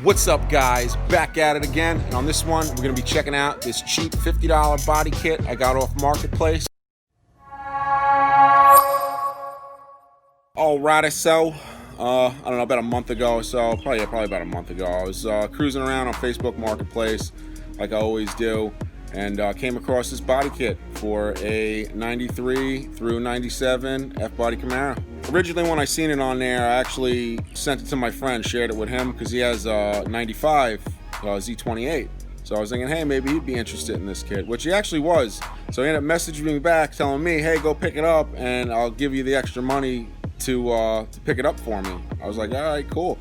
What's up, guys? Back at it again. And on this one, we're going to be checking out this cheap $50 body kit I got off Marketplace. Alrighty, so I don't know, about a month ago or so, probably about a month ago, I was cruising around on Facebook Marketplace like I always do, and came across this body kit for a 93 through 97 F-body Camaro. Originally, when I seen it on there, I actually sent it to my friend, shared it with him, because he has a 95 Z28. So I was thinking, hey, maybe he'd be interested in this kit, which he actually was. So he ended up messaging me back, telling me, hey, go pick it up, and I'll give you the extra money to pick it up for me. I was like, all right, cool.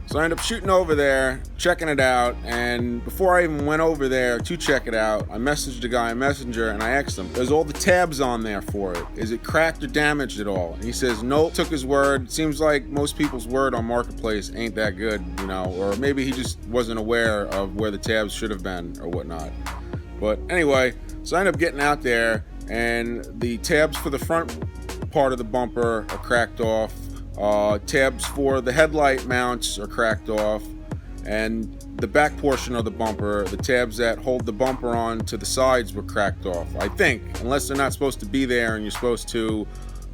So I ended up shooting over there, checking it out, and before I even went over there to check it out, I messaged the guy on Messenger and I asked him, there's all the tabs on there for it. Is it cracked or damaged at all? And he says, nope, took his word. Seems like most people's word on Marketplace ain't that good, you know, or maybe he just wasn't aware of where the tabs should have been or whatnot. But anyway, so I ended up getting out there, and the tabs for the front part of the bumper are cracked off. Tabs for the headlight mounts are cracked off, and the back portion of the bumper, the tabs that hold the bumper on to the sides, were cracked off, I think, unless they're not supposed to be there and you're supposed to,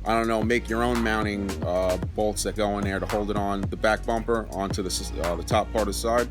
I don't know, make your own mounting bolts that go in there to hold it on the back bumper onto the top part of the side.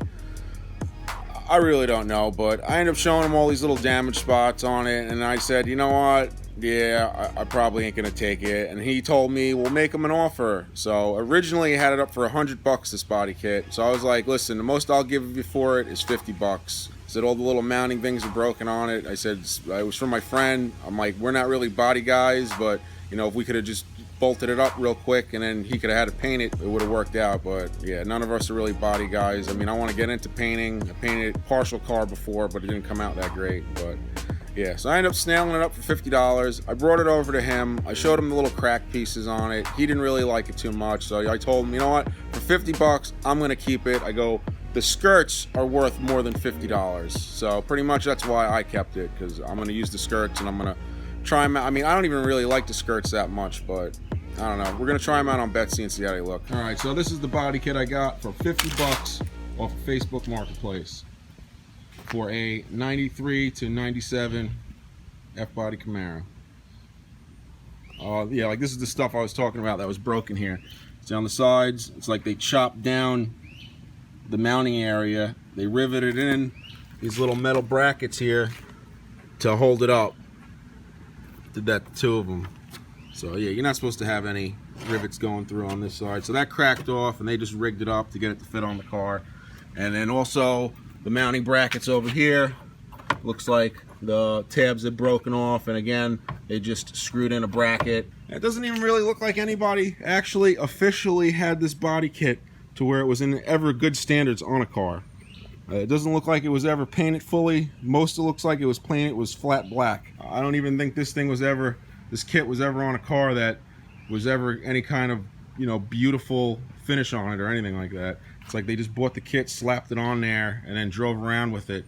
I really don't know, but I ended up showing him all these little damage spots on it, and I said, you know what, yeah, I probably ain't gonna take it. And he told me, we'll make him an offer. So originally he had it up for $100, this body kit. So I was like, listen, the most I'll give you for it is $50. He said all the little mounting things are broken on it. I said it was from my friend. I'm like, we're not really body guys, but you know, if we could have just bolted it up real quick and then he could have had to paint it, it would have worked out. But yeah, none of us are really body guys. I mean, I want to get into painting. I painted a partial car before, but it didn't come out that great. But yeah, so I ended up snailing it up for $50. I brought it over to him. I showed him the little crack pieces on it. He didn't really like it too much, so I told him, you know what, for $50, I'm gonna keep it. I go, the skirts are worth more than $50. So pretty much that's why I kept it, because I'm gonna use the skirts and I'm gonna try them out. I mean, I don't even really like the skirts that much, but I don't know. We're gonna try them out on Betsy and see how they look. All right, so this is the body kit I got for $50 off of Facebook Marketplace for a 93 to 97 F-body Camaro. Yeah, like this is the stuff I was talking about that was broken here. See on the sides, it's like they chopped down the mounting area. They riveted in these little metal brackets here to hold it up. Did that to two of them. So yeah, you're not supposed to have any rivets going through on this side. So that cracked off, and they just rigged it up to get it to fit on the car. And then also the mounting brackets over here, looks like the tabs had broken off, and again, they just screwed in a bracket. It doesn't even really look like anybody actually officially had this body kit to where it was in ever good standards on a car. It doesn't look like it was ever painted fully. Most it looks like it was painted, it was flat black. I don't even think this kit was ever on a car that was ever any kind of, you know, beautiful finish on it or anything like that. It's like they just bought the kit, slapped it on there, and then drove around with it,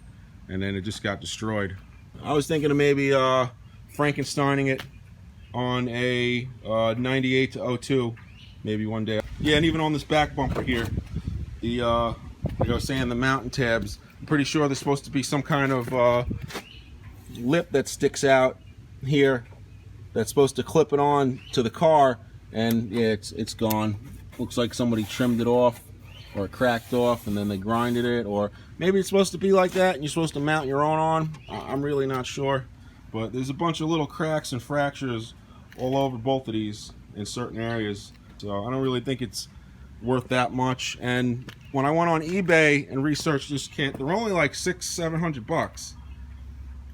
and then it just got destroyed. I was thinking of maybe Frankensteining it on a 98 to 02, maybe one day. Yeah, and even on this back bumper here, the like I was saying, the mountain tabs, I'm pretty sure there's supposed to be some kind of lip that sticks out here that's supposed to clip it on to the car, and yeah, it's gone. Looks like somebody trimmed it off, or it cracked off, and then they grinded it, or maybe it's supposed to be like that and you're supposed to mount your own on. I'm really not sure, but there's a bunch of little cracks and fractures all over both of these in certain areas, so I don't really think it's worth that much. And when I went on eBay and researched this kit, they're only like $600-700.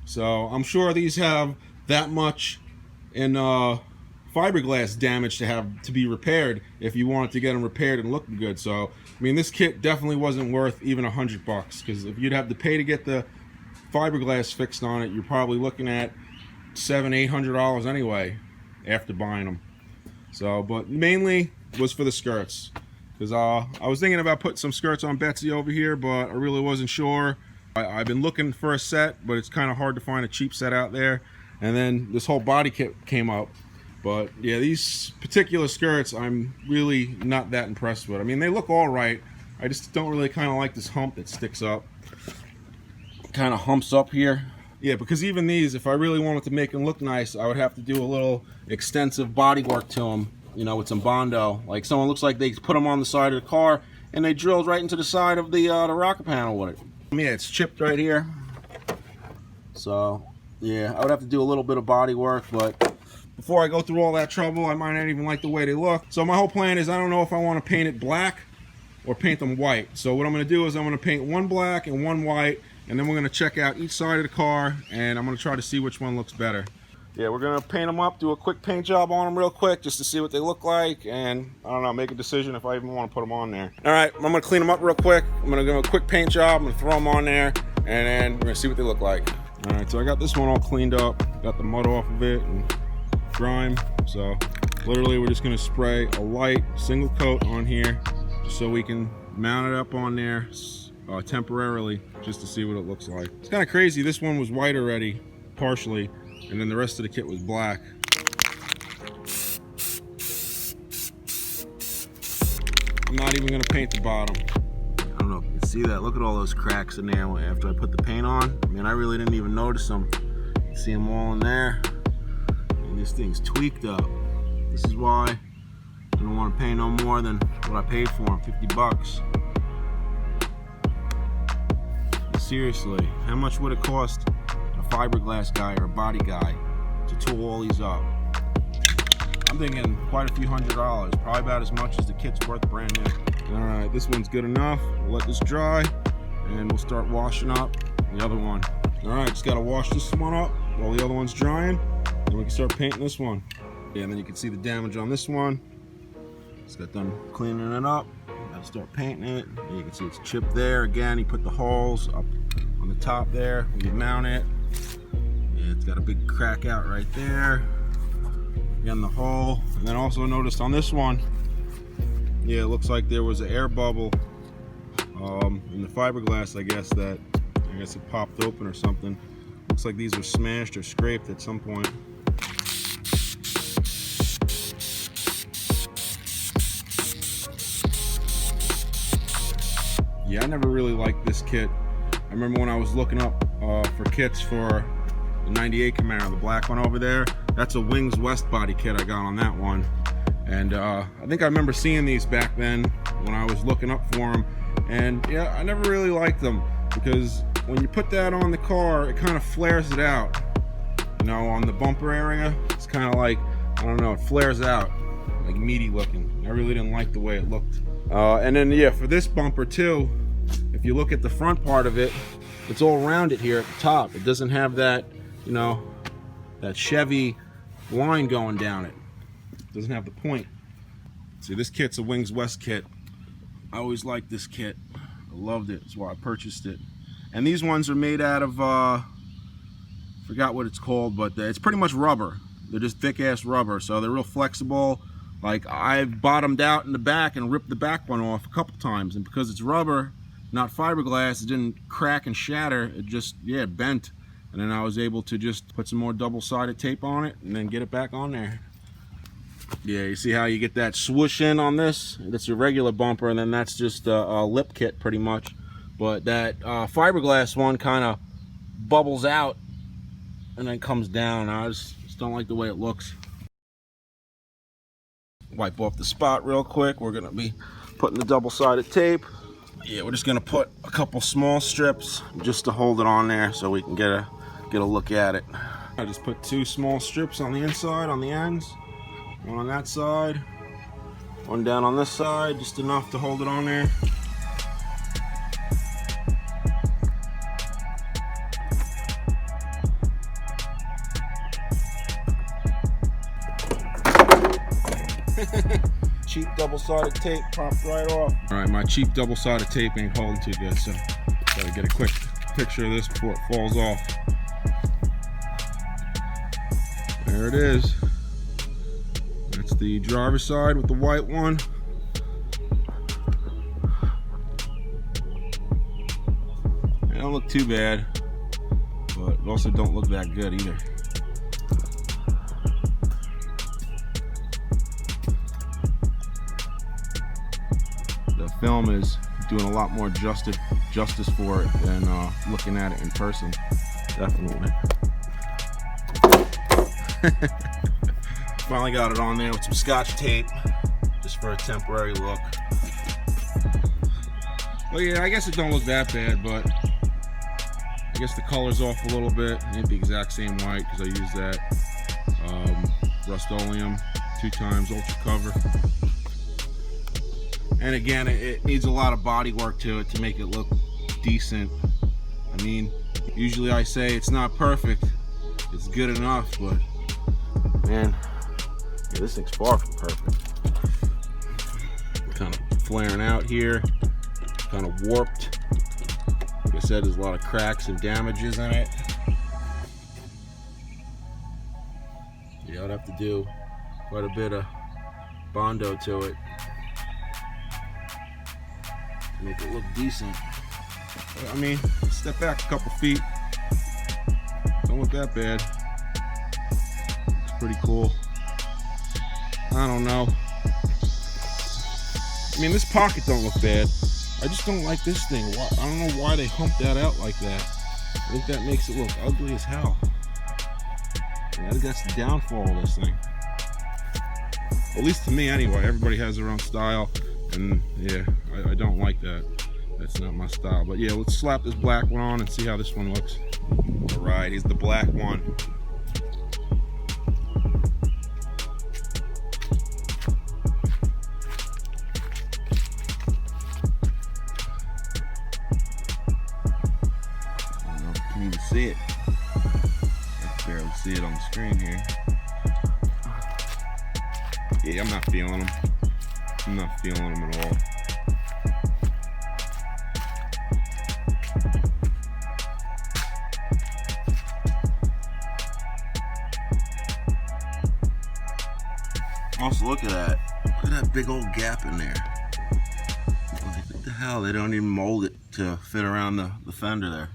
So I'm sure these have that much in fiberglass damage to be repaired if you wanted to get them repaired and look good. So I mean, this kit definitely wasn't worth even $100, because if you'd have to pay to get the fiberglass fixed on it, you're probably looking at $700-800 anyway after buying them. So, but mainly was for the skirts, because I was thinking about putting some skirts on Betsy over here, but I really wasn't sure. I've been looking for a set, but it's kind of hard to find a cheap set out there. And then this whole body kit came up. But yeah, these particular skirts I'm really not that impressed with. I mean, they look all right, I just don't really kind of like this hump that sticks up. Kind of humps up here. Yeah, because even these, if I really wanted to make them look nice, I would have to do a little extensive body work to them, you know, with some Bondo. Like someone looks like they put them on the side of the car and they drilled right into the side of the rocker panel with it. Yeah, it's chipped right here. So, yeah, I would have to do a little bit of body work, but before I go through all that trouble, I might not even like the way they look. So my whole plan is I don't know if I want to paint it black or paint them white. So what I'm going to do is I'm going to paint one black and one white, and then we're going to check out each side of the car, and I'm going to try to see which one looks better. Yeah, we're going to paint them up, do a quick paint job on them real quick just to see what they look like, and I don't know, make a decision if I even want to put them on there. All right, I'm going to clean them up real quick. I'm going to give them a quick paint job. I'm going to throw them on there, and then we're going to see what they look like. All right, so I got this one all cleaned up, got the mud off of it and grime. So literally we're just going to spray a light single coat on here just so we can mount it up on there temporarily just to see what it looks like. It's kind of crazy. This one was white already, partially, and then the rest of the kit was black. I'm not even going to paint the bottom. I don't know if you can see that. Look at all those cracks in there after I put the paint on. I mean, I really didn't even notice them. You see them all in there. And this thing's tweaked up. This is why I don't want to pay no more than what I paid for them, 50 bucks. Seriously, how much would it cost a fiberglass guy or a body guy to tool all these up? I'm thinking quite a few $100s, probably about as much as the kit's worth brand new. All right, this one's good enough. We'll let this dry and we'll start washing up the other one. All right, just gotta wash this one up while the other one's drying, and we can start painting this one. Yeah, and then you can see the damage on this one. Just got done cleaning it up. Gotta start painting it. And you can see it's chipped there. Again, he put the holes up on the top there when you mount it. Yeah, it's got a big crack out right there. Again, the hole. And then also noticed on this one, yeah, it looks like there was an air bubble in the fiberglass, I guess it popped open or something. Looks like these were smashed or scraped at some point. Yeah, I never really liked this kit. I remember when I was looking up for kits for the 98 Camaro, the black one over there. That's a Wings West body kit I got on that one. And I think I remember seeing these back then when I was looking up for them. And yeah, I never really liked them because when you put that on the car, it kind of flares it out. You know, on the bumper area, it's kind of like, I don't know, it flares out, like meaty looking. I really didn't like the way it looked. And then yeah, for this bumper too, if you look at the front part of it, it's all rounded here at the top. It doesn't have that, you know, that Chevy line going down it. It doesn't have the point. See, this kit's a Wings West kit. I always liked this kit. I loved it. That's why I purchased it. And these ones are made out of, forgot what it's called, but it's pretty much rubber. They're just thick-ass rubber, so they're real flexible. Like, I've bottomed out in the back and ripped the back one off a couple times, and because it's rubber, not fiberglass, it didn't crack and shatter. It just, yeah, bent. And then I was able to just put some more double-sided tape on it and then get it back on there. Yeah, you see how you get that swoosh in on this? That's your regular bumper, and then that's just a lip kit pretty much. But that fiberglass one kind of bubbles out and then comes down. I just don't like the way it looks. Wipe off the spot real quick. We're gonna be putting the double-sided tape. Yeah, we're just gonna put a couple small strips just to hold it on there so we can get a look at it. I just put 2 small strips on the inside, on the ends. One on that side, one down on this side, just enough to hold it on there. Cheap double-sided tape popped right off. All right, my cheap double-sided tape ain't holding too good, so gotta get a quick picture of this before it falls off. There it is. That's the driver's side with the white one. It don't look too bad, but it also don't look that good either. The film is doing a lot more justice for it than looking at it in person. Definitely. Finally got it on there with some Scotch tape, just for a temporary look. Well, yeah, I guess it don't look that bad, but I guess the color's off a little bit. It ain't the exact same white because I use that Rust-Oleum 2 times ultra cover. And again, it needs a lot of body work to it to make it look decent. I mean, usually I say it's not perfect, it's good enough, but man, yeah, this thing's far from perfect. Kind of flaring out here, kind of warped. Like I said, there's a lot of cracks and damages in it. Yeah, I'd have to do quite a bit of Bondo to it to make it look decent. But, I mean, step back a couple feet. Don't look that bad. It's pretty cool. I don't know. I mean, this pocket don't look bad. I just don't like this thing. I don't know why they humped that out like that. I think that makes it look ugly as hell. And I think that's the downfall of this thing. At least to me anyway. Everybody has their own style. And yeah, I don't like that. That's not my style. But yeah, let's slap this black one on and see how this one looks. Alright, here's the black one. I don't know if you can even see it. I can barely see it on the screen here. Yeah, I'm not feeling them. I'm not feeling them at all. Also, look at that. Look at that big old gap in there. Like, what the hell? They don't even mold it to fit around the fender there.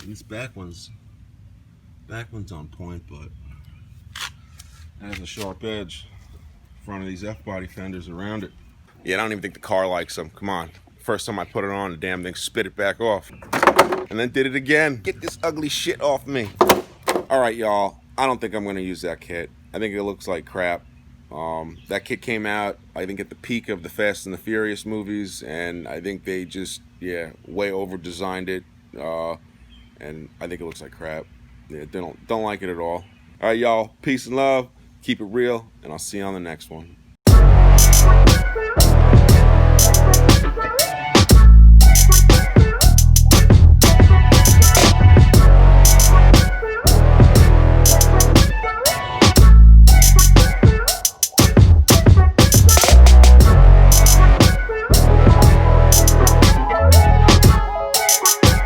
This back one's on point, but it has a sharp edge in front of these F-body fenders around it. Yeah, I don't even think the car likes them. Come on. First time I put it on, the damn thing spit it back off. And then did it again. Get this ugly shit off me. All right, y'all. I don't think I'm going to use that kit. I think it looks like crap. That kit came out, I think, at the peak of the Fast and the Furious movies, and I think they just, yeah, way over-designed it. And I think it looks like crap. Yeah, don't like it at all. All right, y'all. Peace and love. Keep it real, and I'll see you on the next one.